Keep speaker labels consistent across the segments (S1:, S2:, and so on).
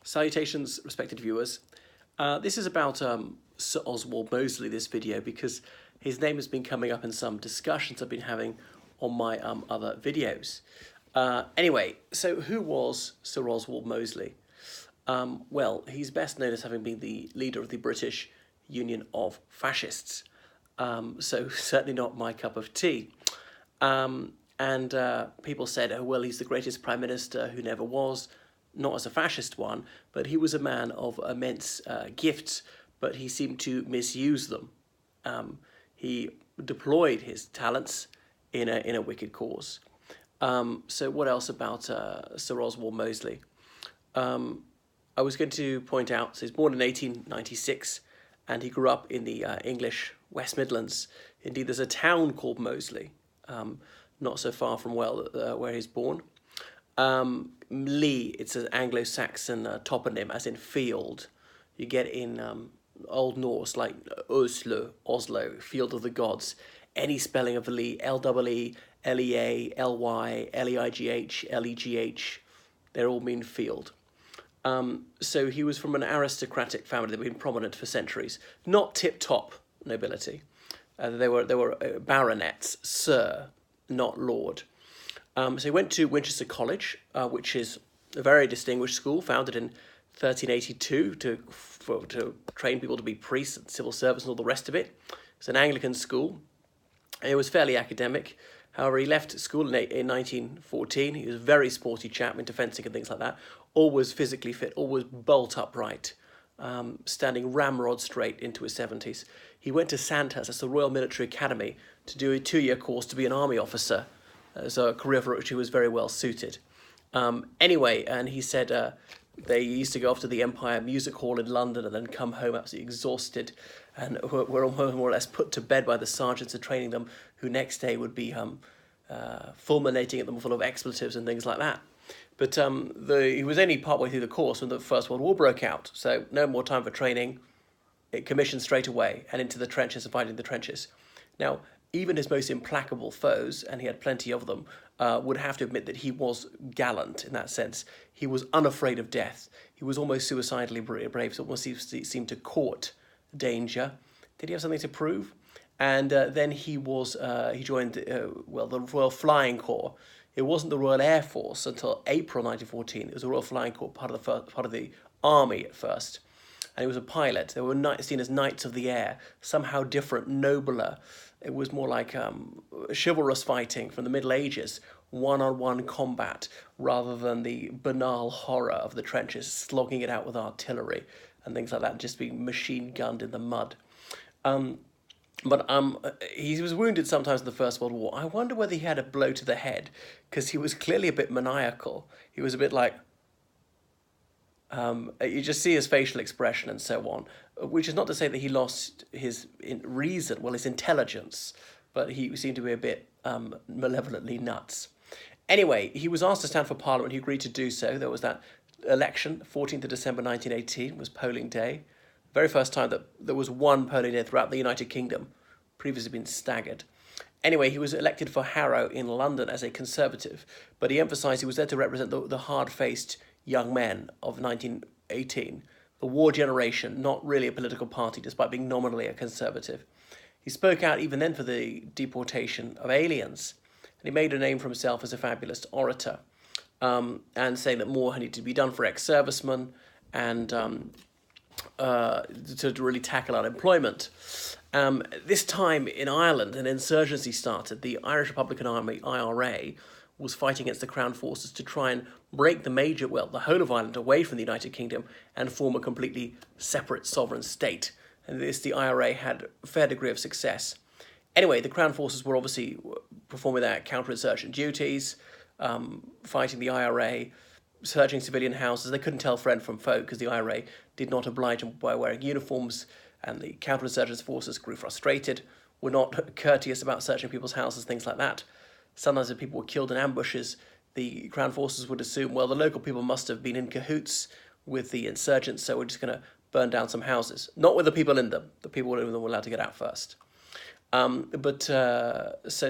S1: Salutations, respected viewers. This is about Sir Oswald Mosley, this video, because his name has been coming up in some discussions I've been having on my other videos. Anyway, so who was Sir Oswald Mosley? Well, he's best known as having been the leader of the British Union of Fascists. So certainly not my cup of tea. And people said, oh, well, he's the greatest Prime Minister who never was. Not as a fascist one, but he was a man of immense gifts, but he seemed to misuse them. He deployed his talents in a wicked cause. So what else about Sir Oswald Mosley? I was going to point out, so he's born in 1896, and he grew up in the English West Midlands. Indeed, there's a town called Mosley, not so far from where he's born. Lee, it's an Anglo-Saxon toponym, as in field. You get in Old Norse, like Oslo, field of the gods. Any spelling of the Lee, L-E-E, L-E-A, L-Y, L-E-I-G-H, L-E-G-H, they all mean field. So he was from an aristocratic family that had been prominent for centuries. Not tip-top nobility. They were baronets, sir, not lord. So he went to Winchester College, which is a very distinguished school, founded in 1382 to train people to be priests and civil servants and all the rest of it. It's an Anglican school. It was fairly academic. However, he left school in 1914. He was a very sporty chap into fencing and things like that. Always physically fit, always bolt upright, standing ramrod straight into his 70s. He went to Sandhurst, that's the Royal Military Academy, to do a 2-year course to be an army officer. So a career for which he was very well suited. Anyway, and he said they used to go off to the Empire Music Hall in London and then come home absolutely exhausted and were more or less put to bed by the sergeants who training them, who next day would be fulminating at them full of expletives and things like that. But he was only partway through the course when the First World War broke out, so no more time for training. It commissioned straight away and into the trenches and fighting the trenches. Now, even his most implacable foes, and he had plenty of them, would have to admit that he was gallant in that sense. He was unafraid of death. He was almost suicidally brave, so almost seemed to court danger. Did he have something to prove? And then he joined the Royal Flying Corps. It wasn't the Royal Air Force until April 1914. It was the Royal Flying Corps, part of the army at first. And he was a pilot. They were seen as knights of the air, somehow different, nobler. It was more like chivalrous fighting from the Middle Ages, one-on-one combat, rather than the banal horror of the trenches, slogging it out with artillery and things like that, just being machine-gunned in the mud. But he was wounded sometimes in the First World War. I wonder whether he had a blow to the head, because he was clearly a bit maniacal. He was a bit like... you just see his facial expression and so on, which is not to say that he lost his reason, well, his intelligence, but he seemed to be a bit malevolently nuts. Anyway, he was asked to stand for Parliament. He agreed to do so. There was that election, 14th of December 1918, was polling day. Very first time that there was one polling day throughout the United Kingdom, previously been staggered. Anyway, he was elected for Harrow in London as a Conservative, but he emphasised he was there to represent the hard-faced young men of 1918, the war generation, not really a political party, despite being nominally a Conservative. He spoke out even then for the deportation of aliens, and he made a name for himself as a fabulous orator, and saying that more needed to be done for ex-servicemen and to really tackle unemployment. This time in Ireland, an insurgency started. The Irish Republican Army, IRA, was fighting against the Crown forces to try and break the whole of Ireland away from the United Kingdom and form a completely separate sovereign state. And the IRA had a fair degree of success. Anyway, the Crown forces were obviously performing their counterinsurgent duties, fighting the IRA, searching civilian houses. They couldn't tell friend from foe because the IRA did not oblige them by wearing uniforms, and the counterinsurgent forces grew frustrated, were not courteous about searching people's houses, things like that. Sometimes if people were killed in ambushes, the Crown forces would assume, well, the local people must have been in cahoots with the insurgents, so we're just going to burn down some houses. Not with the people in them. The people in them were allowed to get out first. So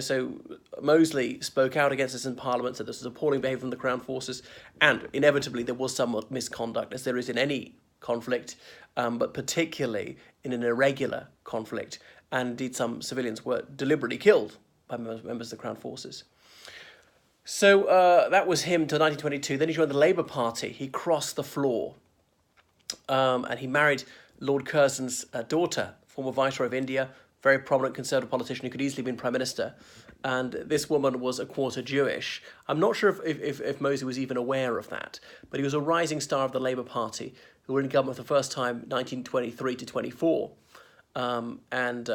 S1: Mosley spoke out against this in Parliament, said this was appalling behaviour from the Crown forces, and inevitably there was some misconduct, as there is in any conflict, but particularly in an irregular conflict, and indeed some civilians were deliberately killed by members of the Crown forces. So that was him till 1922. Then he joined the Labour Party. He crossed the floor, and he married Lord Curzon's daughter, former Viceroy of India, very prominent Conservative politician who could easily have been Prime Minister. And this woman was a quarter Jewish. I'm not sure if Mosley was even aware of that, but he was a rising star of the Labour Party, who were in government for the first time 1923 to 24. And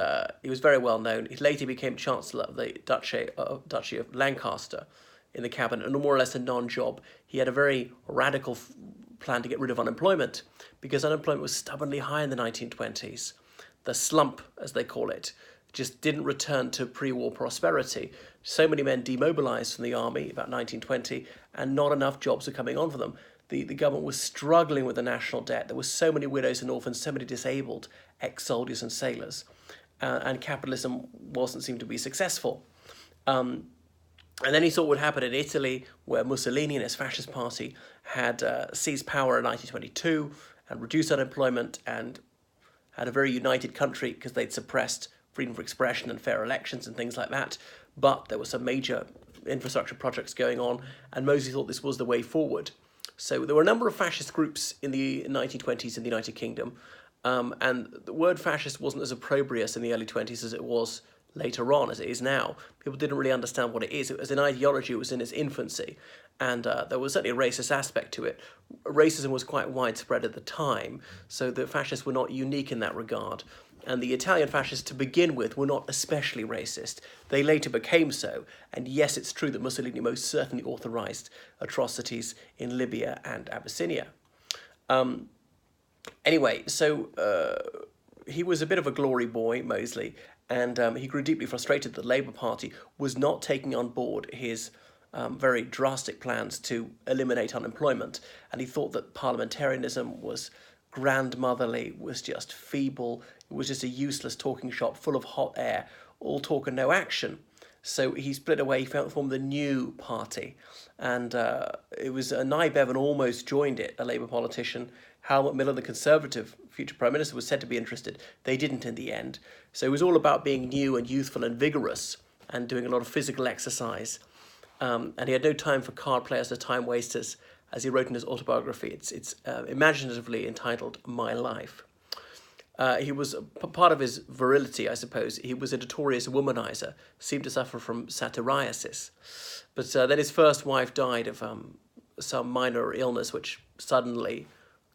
S1: he was very well known. He later became Chancellor of the Duchy of Lancaster in the cabinet, and more or less a non-job. He had a very radical plan to get rid of unemployment, because unemployment was stubbornly high in the 1920s. The slump, as they call it, just didn't return to pre-war prosperity. So many men demobilised from the army about 1920, and not enough jobs were coming on for them. The government was struggling with the national debt. There were so many widows and orphans, so many disabled ex-soldiers and sailors, and capitalism wasn't seemed to be successful. And then he saw what would happen in Italy, where Mussolini and his fascist party had seized power in 1922 and reduced unemployment and had a very united country because they'd suppressed freedom of expression and fair elections and things like that. But there were some major infrastructure projects going on, and Mosley thought this was the way forward. So there were a number of fascist groups in the 1920s in the United Kingdom, and the word fascist wasn't as opprobrious in the early 20s as it was later on, as it is now. People didn't really understand what it is. As an ideology, it was in its infancy, and there was certainly a racist aspect to it. Racism was quite widespread at the time, so the fascists were not unique in that regard. And the Italian fascists, to begin with, were not especially racist. They later became so, and yes, it's true that Mussolini most certainly authorised atrocities in Libya and Abyssinia. Anyway, so he was a bit of a glory boy, Mosley, and he grew deeply frustrated that the Labour Party was not taking on board his very drastic plans to eliminate unemployment, and he thought that parliamentarianism was grandmotherly, was just feeble, it was just a useless talking shop full of hot air, all talk and no action. So he split away, he formed the New Party, and it was Nye Bevan almost joined it, a Labour politician. Helmut Miller, the Conservative future Prime Minister, was said to be interested. They didn't in the end. So it was all about being new and youthful and vigorous and doing a lot of physical exercise. And he had no time for card players or time wasters, as he wrote in his autobiography. It's imaginatively entitled My Life. He was part of his virility, I suppose. He was a notorious womanizer, seemed to suffer from satyriasis. But then his first wife died of some minor illness, which suddenly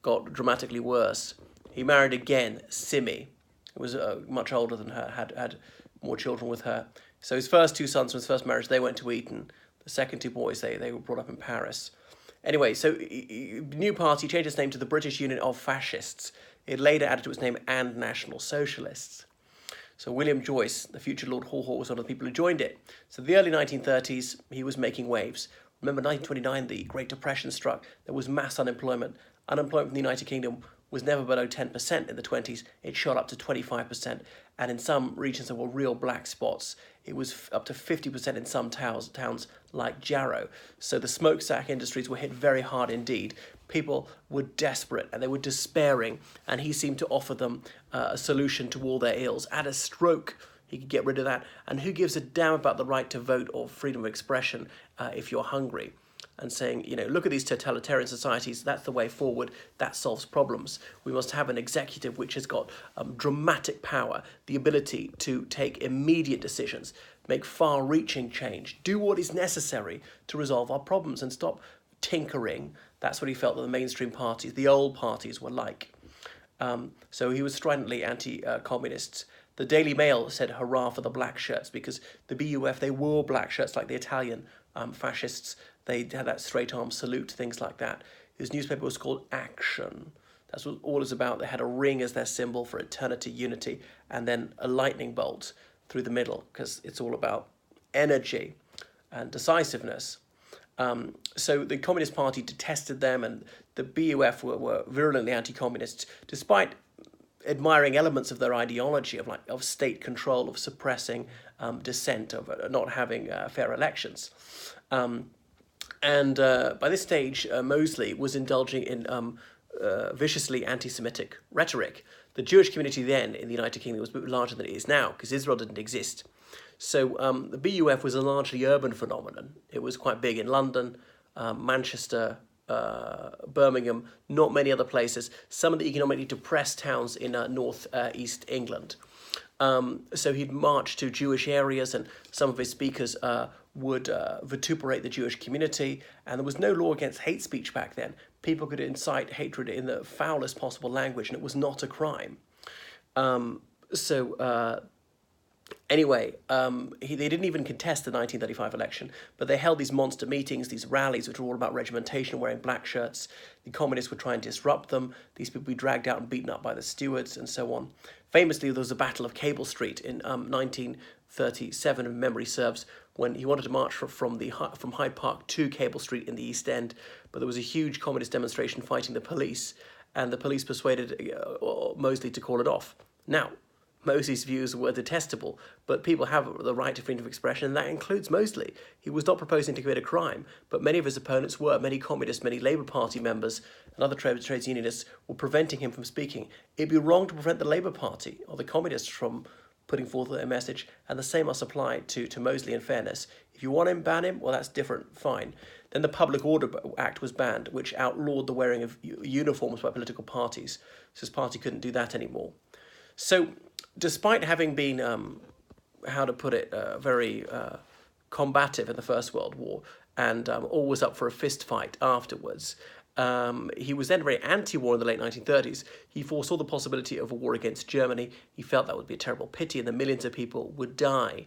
S1: got dramatically worse. He married again, Simi, who was much older than her, had more children with her. So his first two sons from his first marriage, they went to Eton. The second two boys, they were brought up in Paris. Anyway, so New Party changed its name to the British Union of Fascists. It later added to its name and National Socialists. So William Joyce, the future Lord Hawthorne, was one of the people who joined it. So the early 1930s, he was making waves. Remember, 1929, the Great Depression struck. There was mass unemployment. Unemployment in the United Kingdom was never below 10% in the 20s. It shot up to 25%. And in some regions, there were real black spots. It was up to 50% in some towns like Jarrow. So the smokestack industries were hit very hard indeed. People were desperate and they were despairing. And he seemed to offer them a solution to all their ills. At a stroke, he could get rid of that. And who gives a damn about the right to vote or freedom of expression if you're hungry? And saying, look at these totalitarian societies, that's the way forward, that solves problems. We must have an executive which has got dramatic power, the ability to take immediate decisions, make far-reaching change, do what is necessary to resolve our problems and stop tinkering. That's what he felt that the mainstream parties, the old parties, were like. So he was stridently anti-communist. The Daily Mail said hurrah for the black shirts because the BUF, they wore black shirts like the Italian fascists. They had that straight arm salute, things like that. His newspaper was called Action. That's what all is about. They had a ring as their symbol for eternity, unity, and then a lightning bolt through the middle because it's all about energy and decisiveness. So the Communist Party detested them, and the BUF were virulently anti-communists, despite admiring elements of their ideology of state control, of suppressing dissent, of not having fair elections. And by this stage, Mosley was indulging in viciously anti-Semitic rhetoric. The Jewish community then in the United Kingdom was larger than it is now because Israel didn't exist. So the BUF was a largely urban phenomenon. It was quite big in London, Manchester, Birmingham, not many other places, some of the economically depressed towns in north east England. So he'd march to Jewish areas, and some of his speakers would vituperate the Jewish community, and there was no law against hate speech back then. People could incite hatred in the foulest possible language, and it was not a crime. Anyway, they didn't even contest the 1935 election, but they held these monster meetings, these rallies, which were all about regimentation, wearing black shirts. The communists would try and disrupt them. These people would be dragged out and beaten up by the stewards and so on. Famously, there was a battle of Cable Street in 1937, if memory serves, when he wanted to march from Hyde Park to Cable Street in the East End, but there was a huge communist demonstration fighting the police, and the police persuaded Mosley to call it off. Now, Mosley's views were detestable, but people have the right to freedom of expression, and that includes Mosley. He was not proposing to commit a crime, but many of his opponents were. Many communists, many Labour Party members, and other trades unionists were preventing him from speaking. It'd be wrong to prevent the Labour Party or the communists from putting forth their message, and the same must apply to Mosley in fairness. If you want him, ban him, well, that's different, fine. Then the Public Order Act was banned, which outlawed the wearing of uniforms by political parties, so his party couldn't do that anymore. So, despite having been, very combative in the First World War and always up for a fist fight afterwards, he was then very anti-war in the late 1930s. He foresaw the possibility of a war against Germany. He felt that would be a terrible pity and that millions of people would die.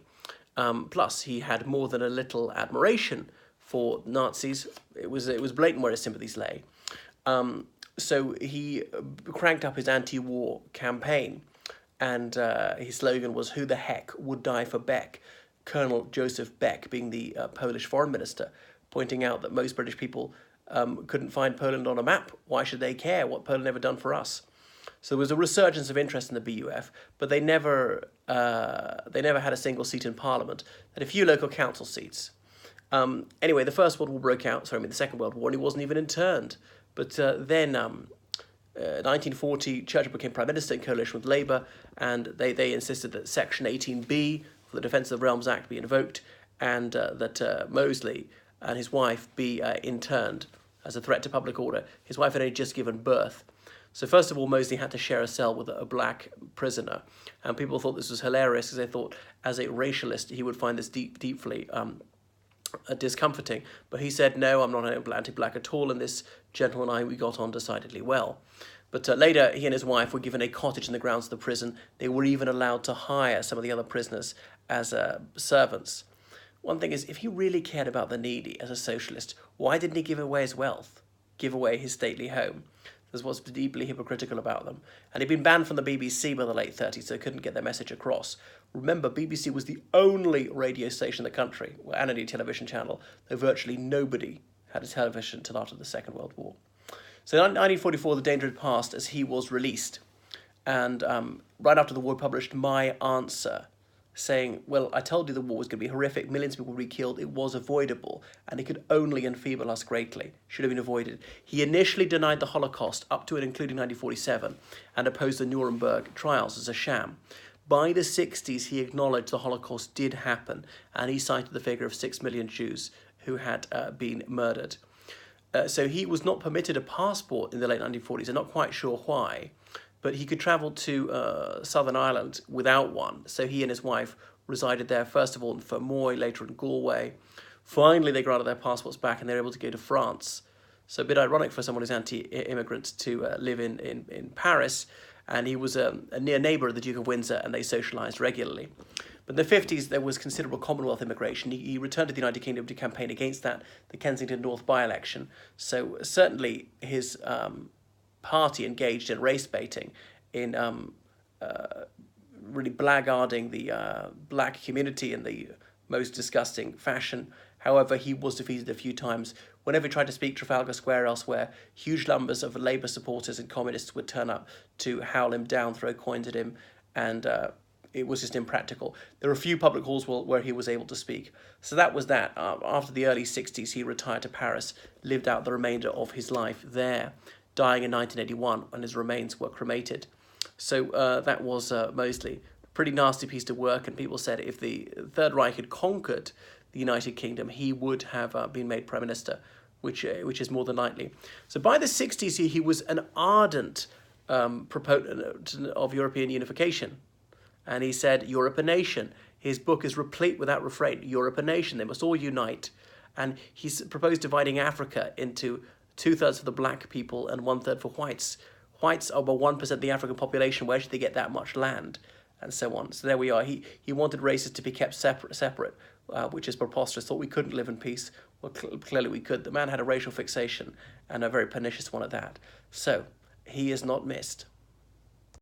S1: Plus, he had more than a little admiration for Nazis. It was blatant where his sympathies lay. So he cranked up his anti-war campaign. And his slogan was, "Who the heck would die for Beck?" Colonel Joseph Beck being the Polish foreign minister, pointing out that most British people couldn't find Poland on a map. Why should they care what Poland ever done for us? So there was a resurgence of interest in the BUF, but they never had a single seat in Parliament. They had a few local council seats. Anyway, the Second World War, and he wasn't even interned. But then 1940, Churchill became Prime Minister in coalition with Labour, and they insisted that Section 18B of the Defence of the Realms Act be invoked, and that Mosley and his wife be interned as a threat to public order. His wife had only just given birth. So first of all, Mosley had to share a cell with a black prisoner, and people thought this was hilarious because they thought, as a racialist, he would find this deeply discomforting. But he said, "No, I'm not anti-black at all, and this gentleman and I, we got on decidedly well." But later, he and his wife were given a cottage in the grounds of the prison. They were even allowed to hire some of the other prisoners as servants. One thing is, if he really cared about the needy as a socialist, why didn't he give away his wealth, give away his stately home? This was deeply hypocritical about them. And he'd been banned from the BBC by the late 30s, so they couldn't get their message across. Remember, BBC was the only radio station in the country, and a television channel, though virtually nobody had a television until after the Second World War. So in 1944, the danger had passed as he was released. And right after the war, he published My Answer, saying, well, I told you the war was going to be horrific, millions of people would be killed, it was avoidable, and it could only enfeeble us greatly, should have been avoided. He initially denied the Holocaust up to and including 1947, and opposed the Nuremberg trials as a sham. By the 60s, he acknowledged the Holocaust did happen, and he cited the figure of 6 million Jews who had been murdered. So he was not permitted a passport in the late 1940s. I'm not quite sure why, but he could travel to Southern Ireland without one. So he and his wife resided there, first of all in Fermoy, later in Galway. Finally, they granted their passports back and they were able to go to France. So a bit ironic for someone who's anti-immigrant to live in Paris. And he was a near neighbour of the Duke of Windsor, and they socialised regularly. But in the 50s, there was considerable Commonwealth immigration. He returned to the United Kingdom to campaign against that, the Kensington North by-election. So certainly his party engaged in race baiting, in really blackguarding the black community in the most disgusting fashion. However, he was defeated a few times. When whenever he tried to speak Trafalgar Square elsewhere, huge numbers of Labour supporters and communists would turn up to howl him down, throw coins at him, and it was just impractical. There were a few public halls where he was able to speak. So that was that. After the early 60s, he retired to Paris, lived out the remainder of his life there, dying in 1981 when his remains were cremated. So that was Mosley. Pretty nasty piece of work, and people said if the Third Reich had conquered the United Kingdom, he would have been made Prime Minister, which is more than likely. So by the 60s, he was an ardent proponent of European unification. And he said, Europe a nation. His book is replete with that refrain, Europe a nation. They must all unite. And he's proposed dividing Africa into 2/3 for the black people and 1/3 for whites. Whites are about 1% of the African population. Where should they get that much land? And so on. So there we are. He wanted races to be kept separate, which is preposterous. Thought we couldn't live in peace. Well, clearly we could. The man had a racial fixation, and a very pernicious one at that. So he is not missed.